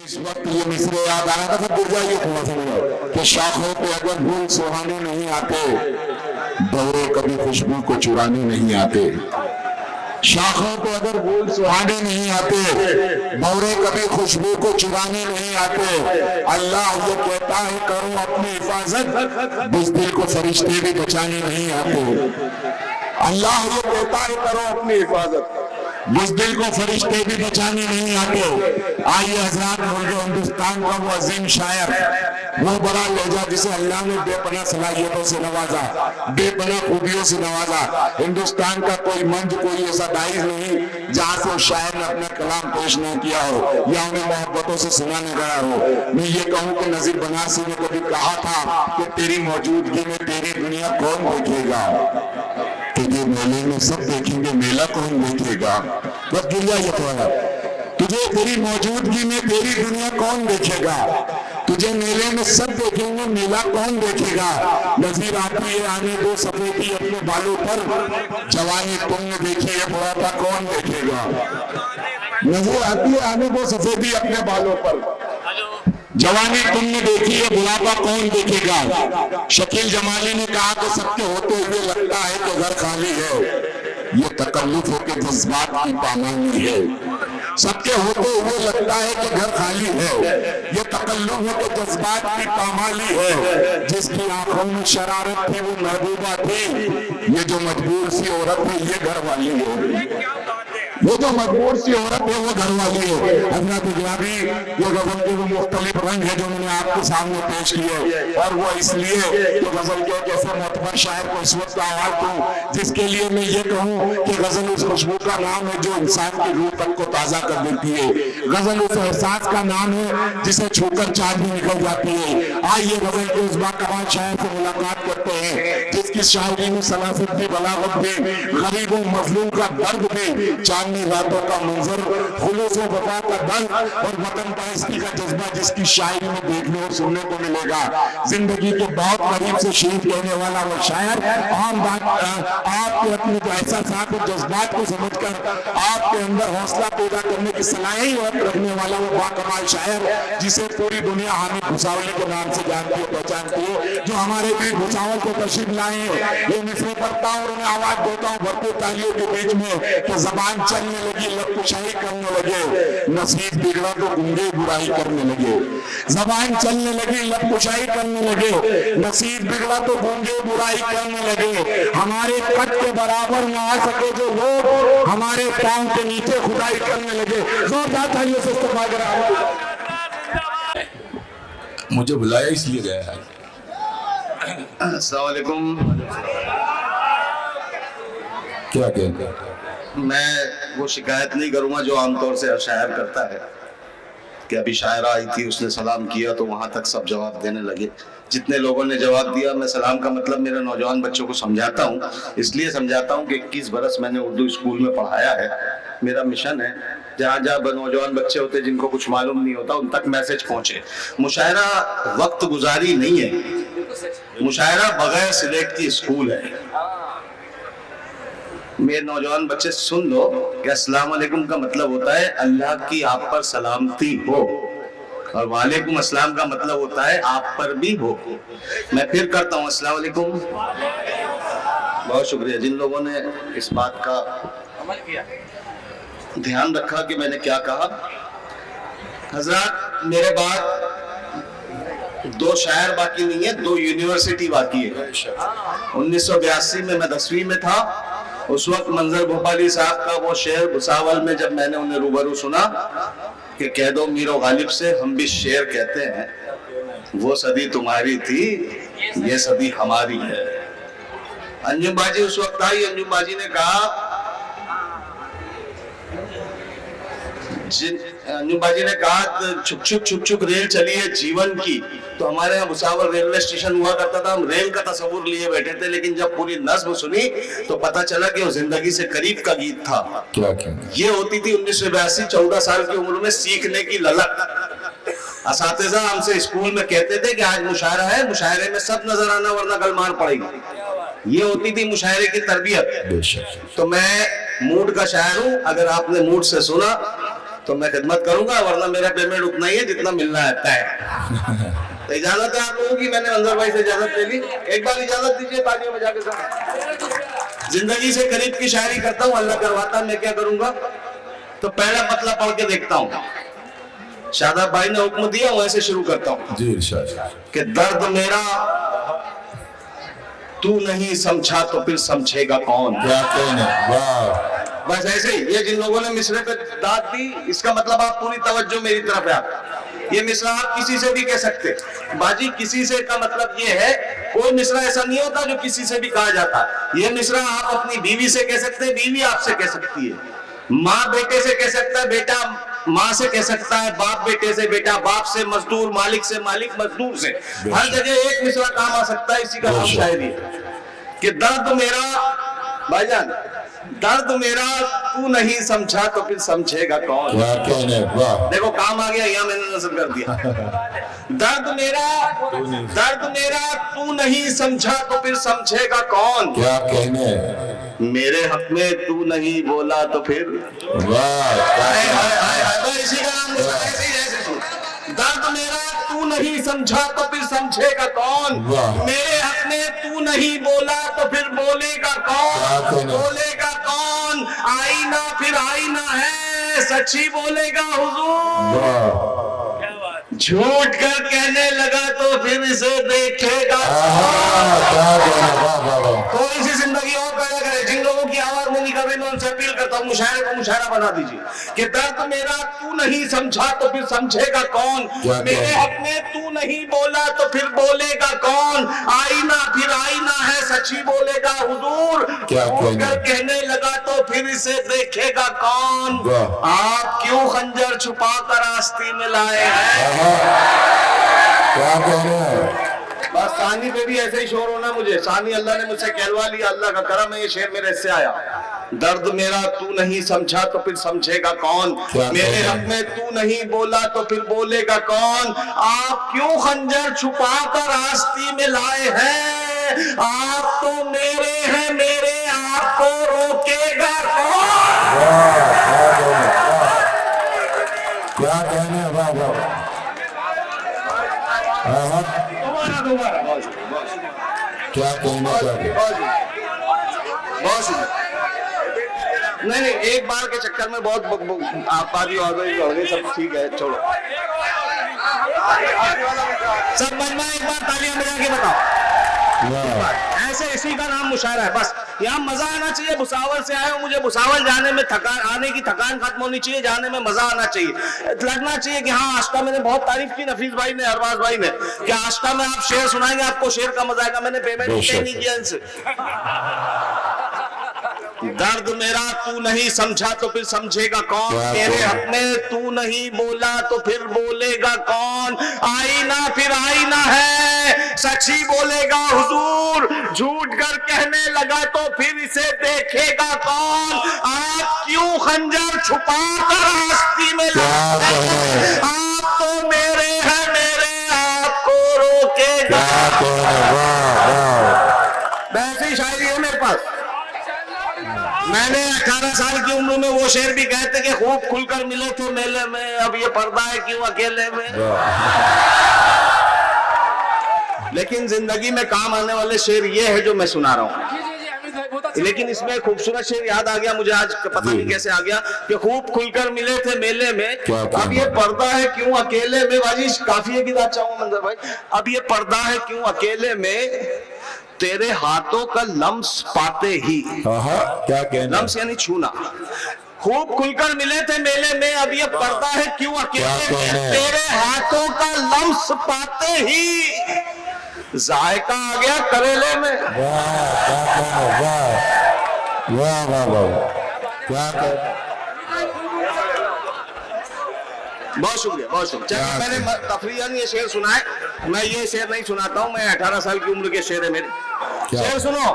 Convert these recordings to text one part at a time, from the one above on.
اس وقت یہ مصرے یاد آ رہا تھا، پھر گر جائیے تھوڑا سا کہ شاخوں پہ اگر پھول سہانے نہیں آتے، دورے کبھی خوشبو کو چرانے نہیں آتے۔ شاخوں پہ اگر پھول سہانے نہیں آتے، دورے کبھی خوشبو کو چرانے نہیں آتے۔ اللہ یہ کہتا ہے کرو اپنی حفاظت، بزدل کو فرشتے بھی بچانے نہیں آتے۔ اللہ یہ کہتا ہے کرو اپنی حفاظت، بزدل کو فرشتے بھی بچانے نہیں آتے۔ آئیے حضرات، ملک ہندوستان کا وہ عظیم شاعر، وہ بڑا لہجہ جسے اللہ نے بے پناہ صلاحیتوں سے نوازا، بے پناہ خوبیوں سے نوازا۔ ہندوستان کا کوئی منچ، کوئی ایسا دائز نہیں جہاں سے اس شاعر نے اپنا کلام پیش نہ کیا ہو یا انہیں محبتوں سے سنا نہ گیا ہو۔ میں یہ کہوں کہ نذیر بنارسی نے کبھی کہا تھا کہ تیری موجودگی میں تیری دنیا کون دیکھے گا؟ تجھے میلے میں سب دیکھیں گے، میلہ کون دیکھے گا؟ بس گریا یہ تو ہے، تجھے تیری موجودگی میں تیری دنیا کون دیکھے گا؟ تجھے میلے میں سب دیکھیں گے، میلہ کون دیکھے گا؟ نظیر آتی ہے آنے دو سفیدی اپنے بالوں پر، جوانی تم نے دیکھی ہے، بڑھاپا کون دیکھے گا؟ نظیر آتی ہے آنے دو سفیدی اپنے بالوں پر، جوانی تم نے دیکھی ہے، بڑھاپا کون دیکھے گا؟ شکیل جمالی نے کہا کہ سب کے ہوتے ہوئے لگتا ہے کہ گھر خالی ہے، یہ تکلف ہو کے جذبات کی پامانی ہے۔ سب کے ہوتے ہوئے لگتا ہے کہ گھر خالی ہے، یہ تکلف ہو کے جذبات کی پامالی ہے۔ جس کی آنکھوں میں شرارت تھی وہ محبوبہ تھی، یہ جو مجبور سی عورت ہے یہ گھر والی ہے، وہ جو مجبور سی عورت ہے وہ گھر والی ہے۔ حضرت گرامی، یہ غزل کے وہ مختلف رنگ ہیں جو میں نے آپ کے سامنے پیش کیے، اور وہ اس لیے کہ غزل کے جیسے معتبر شاعر کو اس وقت آواز دوں جس کے لیے میں یہ کہوں کہ غزل اس خوشبو کا نام ہے جو انسان کی روح تک کو تازہ کر دیتی ہے، غزل اس احساس کا نام ہے جسے چھو کر چاند بھی نکل جاتی ہے۔ آئیے غزل کے اس باکمال شاعر سے ملاقات کرتے ہیں جس کی شاعری میں سلاست بھی، بلاغت بھی، غریب و مظلوم کا درد بھی، چاندنی راتوں کا منظر، خلوص و وفا کا درد اور وطن پرستی کا جذبہ جس کی شاعری میں دیکھنے اور سننے کو ملے گا۔ زندگی کے بہت قریب سے شعر کہنے والا وہ شاعر، عام بات آپ کے اپنے احساسات اور جذبات کو سمجھ کر آپ کے اندر حوصلہ پیدا کرنے کی صلاحیت رکھنے والا وہ باکمال شاعر جسے پوری دنیا حامد بھوساولی کے نام سے جانتی ہے، پہچانتی ہے، جو ہمارے بھی بھوساول کو تشریف لائے ہیں۔ یہ مصرے پڑھتا ہوں اور انہیں آواز دیتا ہوں بھرپور تالیوں کے بیچ میں کہ زبان چلنے لگی، لب کشائی کرنے لگے، نصیب بگڑا تو گنگے برائی کرنے لگے۔ زبان چلنے لگی، لب کشائی کرنے لگے، نصیب بگڑا تو گنگے برائی کرنے لگے۔ ہمارے قد کے برابر نہ آ سکے جو لوگ، ہمارے پاؤں کے نیچے خدائی کرنے لگے۔ زوردار تالیوں سے استقبال کریں۔ مجھے بلایا اس لیے گیا ہے۔ السلام علیکم۔ کیا کہتے ہیں؟ میں وہ شکایت نہیں کروں گا جو عام طور سے ہر شاعر کرتا ہے کہ ابھی شاعرہ آئی تھی، اس نے سلام کیا تو وہاں تک سب جواب دینے لگے۔ جتنے لوگوں نے جواب دیا، میں سلام کا مطلب میرے نوجوان بچوں کو سمجھاتا ہوں، اس لیے سمجھاتا ہوں کہ 21 برس میں نے اردو اسکول میں پڑھایا ہے۔ میرا مشن ہے جہاں جہاں نوجوان بچے ہوتے جن کو کچھ معلوم نہیں ہوتا ان تک میسج پہنچے۔ مشاعرہ وقت گزاری نہیں ہے، مشاعرہ بغیر سلیٹ کی اسکول ہے۔ میرے نوجوان بچے سن لو کہ السلام علیکم کا مطلب ہوتا ہے اللہ کی آپ پر سلامتی ہو، اور وعلیکم السلام کا مطلب ہوتا ہے آپ پر بھی ہو۔ میں پھر کرتا ہوں السلام علیکم۔ بہت شکریہ جن لوگوں نے اس بات کا دھیان رکھا کہ میں نے کیا کہا۔ حضرات، میرے بعد 2 شاعر باقی نہیں ہے، 2 یونیورسٹی باقی ہے۔ 1982 میں 10ویں میں تھا، اس وقت منظر بھوپالی صاحب کا وہ شعر بھوساول میں جب میں نے انہیں روبرو سنا کہ کہہ دو میر و غالب سے ہم بھی شعر کہتے ہیں، وہ صدی تمہاری تھی یہ صدی ہماری ہے۔ انجم باجی اس وقت آئی، انجم باجی نے کہا، انجم باجی نے کہا چھک چھک چھک چھک ریل چلی ہے جیون کی۔ تو ہمارے یہاں بھوساول ریلوے اسٹیشن ہوا کرتا تھا، ہم ریل کا تصور لیے بیٹھے تھے، لیکن جب پوری نظم سنی تو پتہ چلا کہ وہ زندگی سے قریب کا گیت تھا۔ یہ ہوتی تھی 1982، 14 سال کی عمر میں سیکھنے کی للک۔ اساتذہ ہم سے اسکول میں کہتے تھے کہ آج مشاعرہ ہے، مشاعرے میں سب نظر آنا ورنہ کل مار پڑے گی۔ یہ ہوتی تھی مشاعرے کی تربیت۔ تو میں موڈ کا شاعر ہوں، اگر آپ نے موڈ سے سنا تو میں خدمت کروں گا، ورنہ میرا پیمنٹ اتنا ہی ہے جتنا ملنا ہے طے۔ تو اجازت ہے آپ لوگوں کی، میں نے منظر بھائی سے اجازت لے لی، ایک بار اجازت دیجیے تالیاں بجا کے ساتھ۔ زندگی سے قریب کی شاعری کرتا ہوں، اللہ کرواتا ہے، میں کیا کروں گا؟ تو پہلا مطلب پڑھ کے دیکھتا ہوں، شاداب بھائی نے حکم دیا ویسے شروع کرتا ہوں جی ارشاد۔ کہ درد میرا تو نہیں سمجھا تو پھر سمجھے گا کون؟ کیا کہنے، واہ بس ایسے ہی، یہ جن لوگوں نے مصرے پہ داد دی، اس کا مطلب آپ پوری توجہ میری طرف ہے۔ آپ یہ مصرا آپ کسی سے بھی کہہ سکتے باجی، کسی سے کا مطلب یہ ہے، کوئی مصرا ایسا نہیں ہوتا جو کسی سے بھی کہا جاتا۔ یہ مصرا آپ اپنی بیوی سے کہہ سکتے ہیں، بیوی آپ سے کہہ سکتی ہے، ماں بیٹے سے کہہ سکتا ہے، بیٹا ماں سے کہہ سکتا ہے، باپ بیٹے سے، بیٹا باپ سے، مزدور مالک سے، مالک مزدور سے، ہر جگہ ایک مصرا کام آ سکتا ہے۔ اسی کا نام شاعری ہے کہ درد میرا، بھائی جان درد میرا تو نہیں سمجھا تو پھر سمجھے گا کون؟ کیا کہنے، واہ دیکھو کام آ گیا، یہاں میں نے نظر کر دیا۔ درد میرا تو نہیں سمجھا تو پھر سمجھے گا کون؟ کیا کہنے، میرے حق میں تو نہیں بولا تو پھر واہ اسی کا نام ایسے سن۔ درد میرا تو نہیں سمجھا تو پھر سمجھے گا کون؟ واہ۔ میرے حق میں تو نہیں بولا تو پھر بولے گا کون؟ کیا کہنے؟ بولے گا کون؟ آئینہ پھر آئینہ ہے، سچی بولے گا حضور، واہ جھوٹ کر کہنے لگا تو پھر اسے دیکھے گا۔ کیا کہنے، واہ واہ واہ تھوڑی سی زندگی اور پیدا کرے، جن لوگوں کی آواز میں نہیں کر رہی میں ان سے اپیل کرتا ہوں، مشاعرے کو مشاعرہ بنا دیجیے کہ درد میرا تو نہیں سمجھا تو پھر سمجھے گا کون؟ کیا میرے حق میں تو نہیں بولا تو پھر بولے گا کون؟ آئینہ پھر آئینہ ہے، سچی بولے گا حضور، کیا جھوٹ کر کہنے لگا تو پھر اسے دیکھے گا کون؟ واہ۔ آپ کیوں خنجر چھپا کر آستی میں لائے ہیں؟ کیا کہنے، بس ثانی پہ بھی ایسے ہی شور ہونا مجھے، ثانی اللہ نے مجھ سے کہلوا لیا، اللہ کا کرم ہے، یہ شعر میرے سے آیا۔ درد میرا تو نہیں سمجھا تو پھر سمجھے گا کون؟ میرے حق میں تو نہیں بولا تو پھر بولے گا کون؟ آپ کیوں خنجر چھپا کر آستی میں لائے ہیں؟ آپ تو میرے ہیں میرے، آپ کو روکے گا کون؟ کیا کہنے، واہ واہ دوبارہ کیا کہنے، کیا کہنے، بہت نہیں ایک بار کے چکر میں بہت آپ بازی ہو گئی، سب ٹھیک ہے، چھوڑو سب مجمع ایک بار تالیاں بجا کے بتاؤ۔ ایسے اسی کا نام مشاعرہ ہے، بس یہاں مزہ آنا چاہیے۔ بھساول سے آئے ہو، مجھے بھساول جانے میں آنے کی تھکان ختم ہونی چاہیے، جانے میں مزہ آنا چاہیے، لگنا چاہیے کہ ہاں آشٹا میں نے بہت تعریف کی نفیس بھائی نے، ارباز بھائی نے، کہ آشٹا میں آپ شعر سنائیں گے آپ کو شعر کا مزہ آئے گا۔ میں نے پیمنٹ نہیں کیا ان سے۔ درد میرا تو نہیں سمجھا تو پھر سمجھے گا کون؟ میرے حق میں تو نہیں بولا تو پھر بولے گا کون؟ آئینہ پھر آئینہ ہے، سچی بولے گا حضور، جھوٹ کر کہنے لگا تو پھر اسے دیکھے گا کون؟ آپ کیوں خنجر چھپا کر آستی میں لائے ہیں؟ آپ تو میرے ہیں میرے، آپ کو روکے گا۔ ویسی شاعری ہے میرے پاس۔ میں نے 18 سال کی عمر میں وہ شعر بھی کہتے کہ خوب کھل کر ملے تھے میلے میں، اب یہ پردہ ہے کیوں اکیلے میں۔ لیکن زندگی میں کام آنے والے شعر یہ ہے جو میں سنا رہا ہوں۔ لیکن اس میں خوبصورت شعر یاد آ گیا مجھے، آج پتہ نہیں کیسے آ گیا، کہ خوب کھل کر ملے تھے میلے میں، اب یہ پردہ ہے کیوں اکیلے میں۔ باجی کافی ہے کہ چاہوں منظر بھائی، اب یہ پردہ ہے کیوں اکیلے میں، تیرے ہاتھوں کا لمس پاتے ہی، کیا کہنے، لمس یعنی چھونا، خوب کھل کر ملے تھے میلے میں، اب یہ پردہ ہے کیوں اکیلے میں، تیرے ہاتھوں کا لمس پاتے ہی ذائقہ آ گیا کریلے میں۔ بہت شکریہ بہت شکریہ۔ میں نے تفریحاً یہ شعر سنا ہے، میں یہ شعر نہیں سناتا ہوں، میں 18 سال کی عمر کے شعر ہے میرے۔ شعر سنو،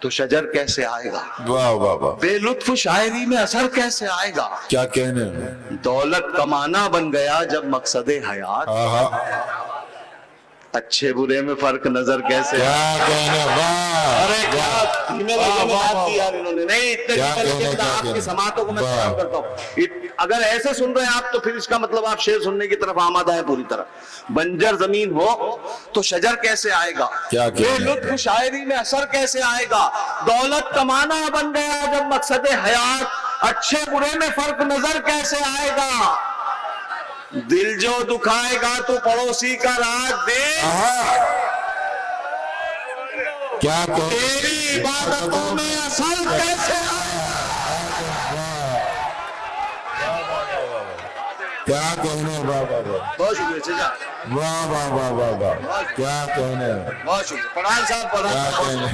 تو شجر کیسے آئے گا؟ واہ واہ واہ، بے لطف شاعری میں اثر کیسے آئے گا؟ کیا کہنے ہیں، دولت کمانا بن گیا جب مقصد حیات، آہا، اچھے برے میں فرق نظر کیسے آئے؟ کیا کہنے، واہ، ارے کیا دھیمے لہجے میں بات کی یار انہوں نے، نہیں اتنے کیا دھیمے لہجے کہنے، میں کیا آپ کی کہنے، سماعتوں کو میں واہ۔ سلام کرتا ہوں۔ اگر ایسے سن رہے ہیں آپ تو پھر اس کا مطلب آپ شعر سننے کی طرف آمادہ ہیں پوری طرح۔ بنجر زمین ہو تو شجر کیسے آئے گا؟ کیا بے کہنے، لطف شاعری میں اثر کیسے آئے گا؟ دولت کمانا بن گیا جب مقصد حیات، اچھے برے میں فرق نظر کیسے آئے گا؟ دل جو دکھائے گا تو پڑوسی کا راز دے، کیا کہنے، تیری عبادتوں میں اثر کیسے آئے گا؟ کیا کہنے، واہ واہ واہ، بہت شکریہ چچا، واہ واہ واہ واہ واہ، کیا کہنے، بہت شکریہ پڑھان صاحب، کیا پڑھان کہنے،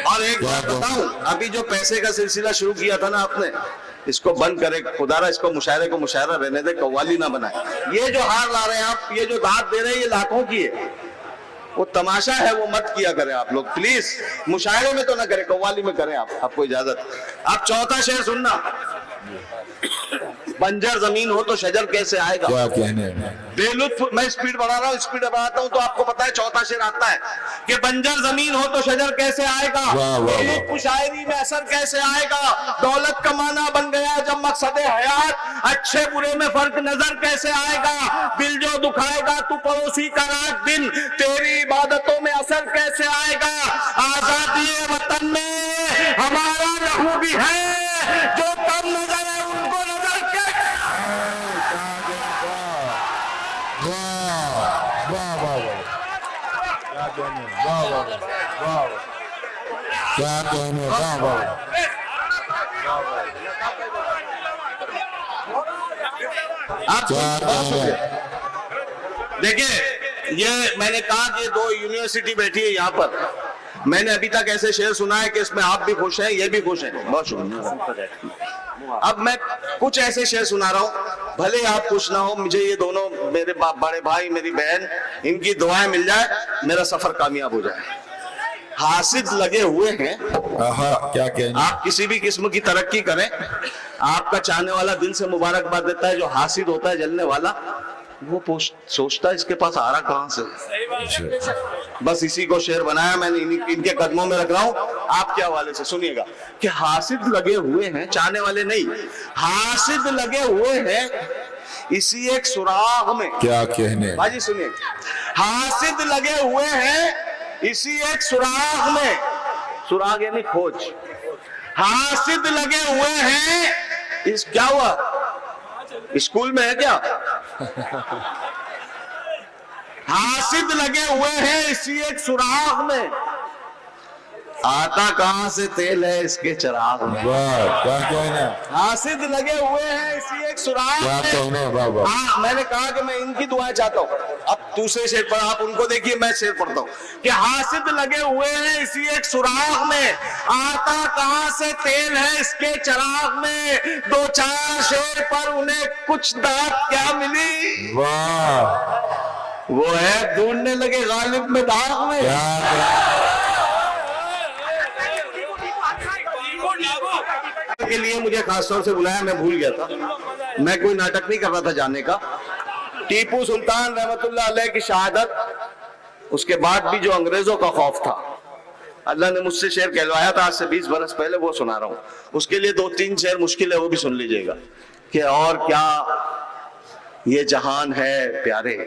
اور ایک بات بتاؤں، ابھی جو پیسے کا سلسلہ شروع کیا تھا نا آپ نے، اس کو بند کرے خدا را، اس کو مشاعرہ رہنے دے، قوالی نہ بنائے۔ یہ جو ہار لا رہے ہیں آپ، یہ جو داد دے رہے ہیں، یہ لاکھوں کی ہے، وہ تماشا ہے، وہ مت کیا کریں آپ لوگ پلیز، مشاعرے میں تو نہ کریں، قوالی میں کریں آپ کو اجازت۔ اب چوتھا شعر سننا، بنجر زمین ہو تو شجر کیسے آئے گا؟ کیا کہنے، بے لطف، میں اسپیڈ بڑھا رہا ہوں، اسپیڈ بڑھاتا ہوں تو آپ کو پتا ہے چوتھا شعر آتا ہے کہ بنجر زمین ہو تو شجر کیسے آئے گا؟ واہ واہ بے واہ، لطف شاعری میں اثر کیسے آئے گا؟ دولت کمانا بن گیا جب مقصد حیات، اچھے برے میں فرق نظر کیسے آئے گا؟ دل جو دکھائے گا تو پڑوسی کا رات دن، تیری عبادتوں میں اثر کیسے آئے گا؟ آزادی وطن میں ہمارا لہو بھی ہے، جو کم نظر ہے ان کو نظر کیسے؟ واہ واہ واہ واہ، کیا کہنے، واہ واہ واہ، کیا کہنے، واہ واہ، آپ کیا کہنے، دیکھیں، یہ میں نے کہا کہ دو یونیورسٹی بیٹھی ہے یہاں پر، میں نے ابھی تک ایسے شعر سنا ہے کہ اس میں آپ بھی خوش ہیں، یہ بھی خوش ہیں، بہت شکریہ۔ اب میں کچھ ایسے شعر سنا رہا ہوں، بھلے آپ خوش نہ ہو، مجھے یہ دونوں میرے بڑے بھائی، میری بہن، ان کی دعائیں مل جائے، میرا سفر کامیاب ہو جائے۔ حاسد لگے ہوئے ہیں، آہا، کیا کہنے، آپ کسی بھی قسم کی ترقی کریں، آپ کا چاہنے والا دل سے مبارکباد دیتا ہے، جو حاسد ہوتا ہے جلنے والا، وہ سوچتا ہے اس کے پاس آ رہا کہاں سے۔ بس اسی کو شعر بنایا میں نے، ان کے قدموں میں رکھ رہا ہوں، آپ کے حوالے سے سنیے گا کہ حاسد لگے ہوئے ہیں، چاہنے والے نہیں، حاسد لگے ہوئے ہیں اسی ایک سراغ میں۔ کیا کہنے، بھاجی سنیے، حاسد لگے ہوئے ہیں اسی ایک سراغ میں، سراغ یعنی کھوج، حاسد لگے ہوئے ہیں، اس کیا ہوا، اسکول میں ہے کیا؟ حاسد لگے ہوئے ہیں اسی ایک سراغ میں، آتا کہاں سے تیل ہے اس کے چراغ میں۔ واہ، کیا کہنے، حاسد لگے ہوئے ہیں اسی ایک سراغ کیا میں۔ کہنے، واہ واہ، ہاں، میں نے کہا کہ میں ان کی دعائیں چاہتا ہوں، اب دوسرے شعر پر آپ ان کو دیکھیے، میں شعر پڑھتا ہوں کہ حاسد لگے ہوئے ہیں اسی ایک سراغ میں، آتا کہاں سے تیل ہے اس کے چراغ میں، دو چار شعر پر انہیں کچھ داد کیا ملی، واہ، وہ ہے ڈھونڈنے لگے غالب میں داغ میں۔ کیا کہنے، کے لیے مجھے خاص طور سے بلایا، میں بھول گیا تھا، میں کوئی ناٹک نہیں کر رہا تھا جانے کا۔ ٹیپو سلطان رحمت اللہ علیہ کی شہادت، اس کے بعد بھی جو انگریزوں کا خوف تھا، اللہ نے مجھ سے شعر کہلوایا تھا آج سے 20 برس پہلے، وہ سنا رہا ہوں۔ اس کے لیے 2-3 شعر مشکل ہے، وہ بھی سن لیجئے گا کہ اور کیا یہ جہان ہے پیارے،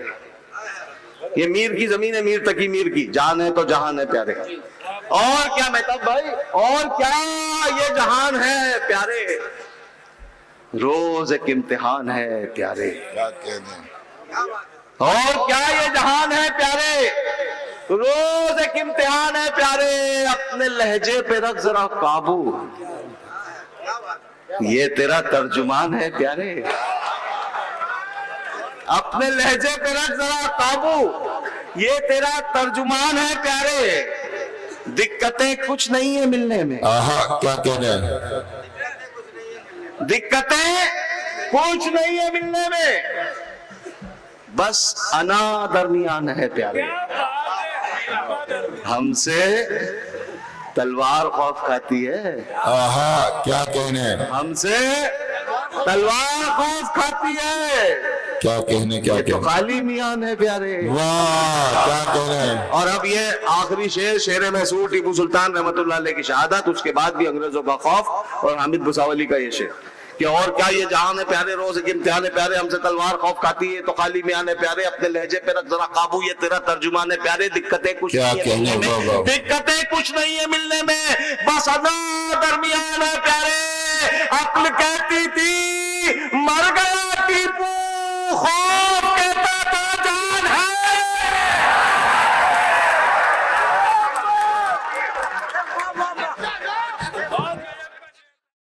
یہ میر کی زمین ہے، میر تقی میر کی جان ہے تو جہان ہے پیارے، اور کیا مہتاب بھائی، اور کیا یہ جہان ہے پیارے، روز ایک امتحان ہے پیارے، کیا کہنے، اور کیا یہ جہان ہے پیارے، روز ایک امتحان ہے پیارے، اپنے لہجے پہ رکھ ذرا قابو، یہ تیرا ترجمان ہے پیارے، اپنے لہجے پہ رکھ ذرا قابو، یہ تیرا ترجمان ہے پیارے، دقتیں کچھ نہیں ہے ملنے میں، آہا، کیا کہنے، دقتیں کچھ نہیں ہے ملنے میں، بس انا درمیان ہے پیارے، ہم سے تلوار خوف کھاتی ہے، آہا کیا کہنے، ہم سے تلوار خوف کھاتی ہے، کیا کہنے، کیا تو کہنے، خالی میان ہے پیارے۔ واہ کیا کہنے۔ اور اب یہ آخری شیر محصور ٹیپو سلطان رحمت اللہ علیہ کی شہادت، اس کے بعد بھی انگریزوں کا خوف، اور حامد بھساولی کا یہ شعر کہ اور کیا یہ جہان ہے پیارے، روز کے امتحان ہے پیارے، ہم سے تلوار خوف کھاتی ہے تو خالی میان ہے پیارے، اپنے لہجے پہ رکھ ذرا قابو، یہ تیرا ترجمان ہے پیارے، دقتیں کچھ کیا نہیں ہے کہنے، ملنے واہ میں، واہ۔ دقتیں کچھ نہیں ہے ملنے میں، بس ادا درمیان ہے پیارے، عقل کہتی تھی مر گیا ٹیپو خوف